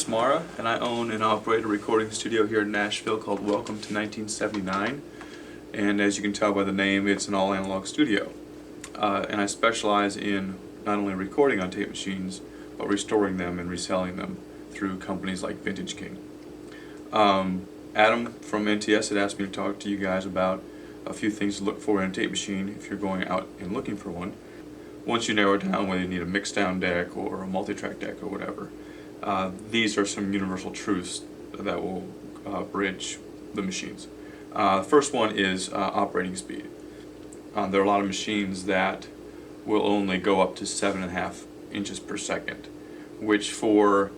Chris Mara, and I own and operate a recording studio here in Nashville called Welcome to 1979. And as you can tell by the name, it's an all-analog studio. And I specialize in not only recording on tape machines, but restoring them and reselling them through companies like Vintage King. Adam from NTS had asked me to talk to you guys about a few things to look for in a tape machine if you're going out and looking for one. Once you narrow down whether you need a mixdown deck or a multi-track deck or whatever, these are some universal truths that will bridge the machines. The first one is operating speed. There are a lot of machines that will only go up to 7.5 inches per second, which for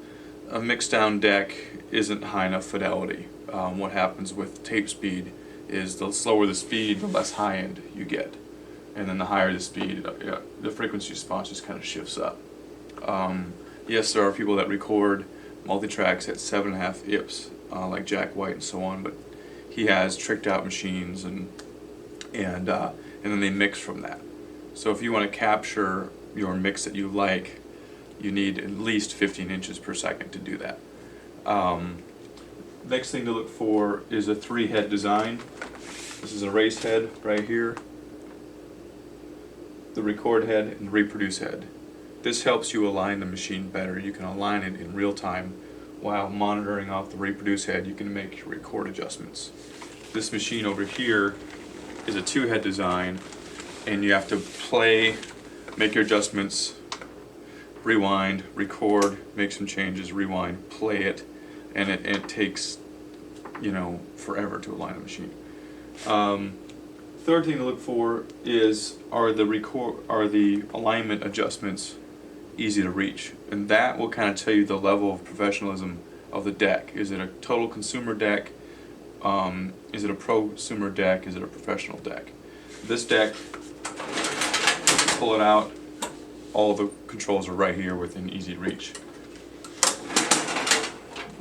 a mixdown deck isn't high enough fidelity. What happens with tape speed is the slower the speed, the less high end you get. And then the higher the speed, the frequency response just kind of shifts up. Yes, there are people that record multi-tracks at 7.5 IPS, like Jack White and so on, but he has tricked out machines and then they mix from that. So if you want to capture your mix that you like, you need at least 15 inches per second to do that. Next thing to look for is a 3-head design. This is a race head right here, the record head, and the reproduce head. This helps you align the machine better. You can align it in real time while monitoring off the reproduce head. You can make your record adjustments. This machine over here is a 2-head design, and you have to play, make your adjustments, rewind, record, make some changes, rewind, play it, and it takes, forever to align a machine. Third thing to look for is are the alignment adjustments easy to reach, and that will kind of tell you the level of professionalism of the deck. Is it a total consumer deck? Is it a prosumer deck? Is it a professional deck? This deck, pull it out, all the controls are right here within easy reach.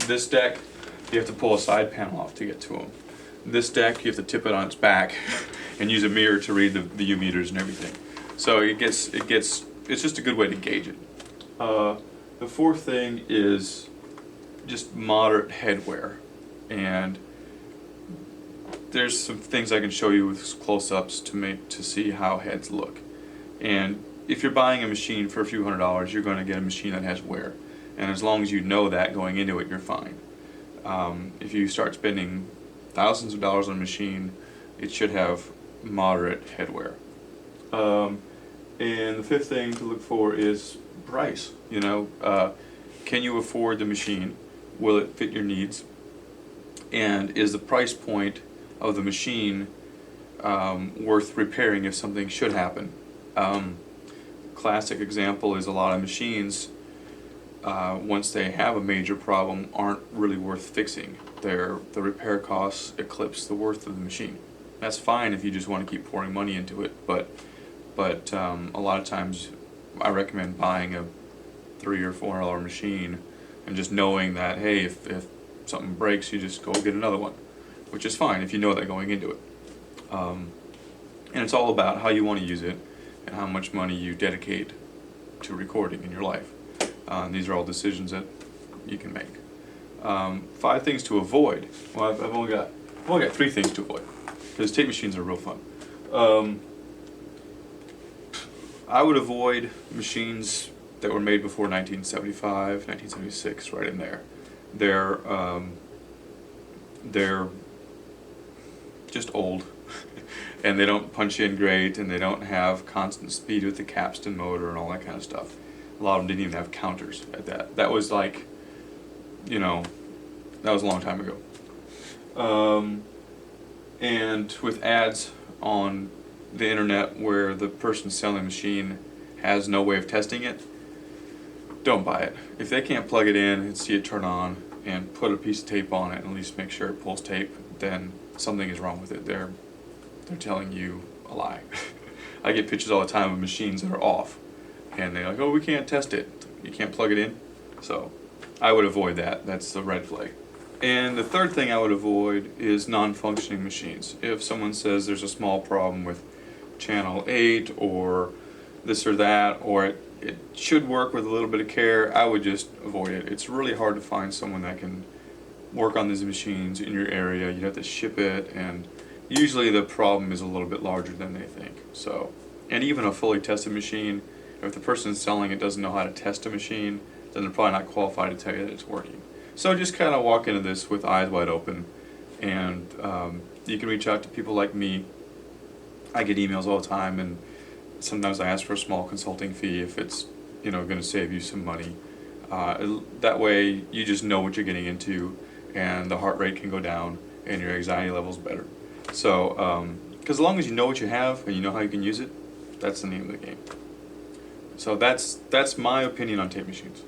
This deck, you have to pull a side panel off to get to them. This deck, you have to tip it on its back and use a mirror to read the U meters and everything. So it's just a good way to gauge it. The fourth thing is just moderate head wear, and there's some things I can show you with close-ups to see how heads look. And if you're buying a machine for a few $100s, you're going to get a machine that has wear, and as long as you know that going into it, you're fine. If you start spending thousands of dollars on a machine, it should have moderate head wear. And the fifth thing to look for is price. Can you afford the machine? Will it fit your needs? And is the price point of the machine worth repairing if something should happen? Classic example is a lot of machines, once they have a major problem, aren't really worth fixing. The repair costs eclipse the worth of the machine. That's fine if you just want to keep pouring money into it, but a lot of times I recommend buying a $300 or $400 machine and just knowing that, hey, if something breaks, you just go get another one, which is fine if you know that going into it. And it's all about how you want to use it and how much money you dedicate to recording in your life. These are all decisions that you can make. 5 things to avoid. Well, I've only got 3 things to avoid, because tape machines are real fun. I would avoid machines that were made before 1975, 1976, right in there. They're just old, and they don't punch in great, and they don't have constant speed with the capstan motor and all that kind of stuff. A lot of them didn't even have counters at that. That was like, that was a long time ago. And with ads on the internet where the person selling the machine has no way of testing it, don't buy it. If they can't plug it in and see it turn on and put a piece of tape on it and at least make sure it pulls tape, then something is wrong with it. They're telling you a lie. I get pictures all the time of machines that are off, and they're like, oh, we can't test it. You can't plug it in. So I would avoid that. That's a red flag. And the third thing I would avoid is non-functioning machines. If someone says there's a small problem with channel 8 or this or that, or it should work with a little bit of care. I would just avoid it. It's really hard to find someone that can work on these machines in your area. You'd have to ship it, and usually the problem is a little bit larger than they think. So, and even a fully tested machine, if the person selling it doesn't know how to test a machine, then they're probably not qualified to tell you that it's working. So just kind of walk into this with eyes wide open, and you can reach out to people like me. I get emails all the time, and sometimes I ask for a small consulting fee if it's going to save you some money. That way you just know what you're getting into, and the heart rate can go down, and your anxiety level's better. So, because as long as you know what you have and you know how you can use it, that's the name of the game. So that's my opinion on tape machines.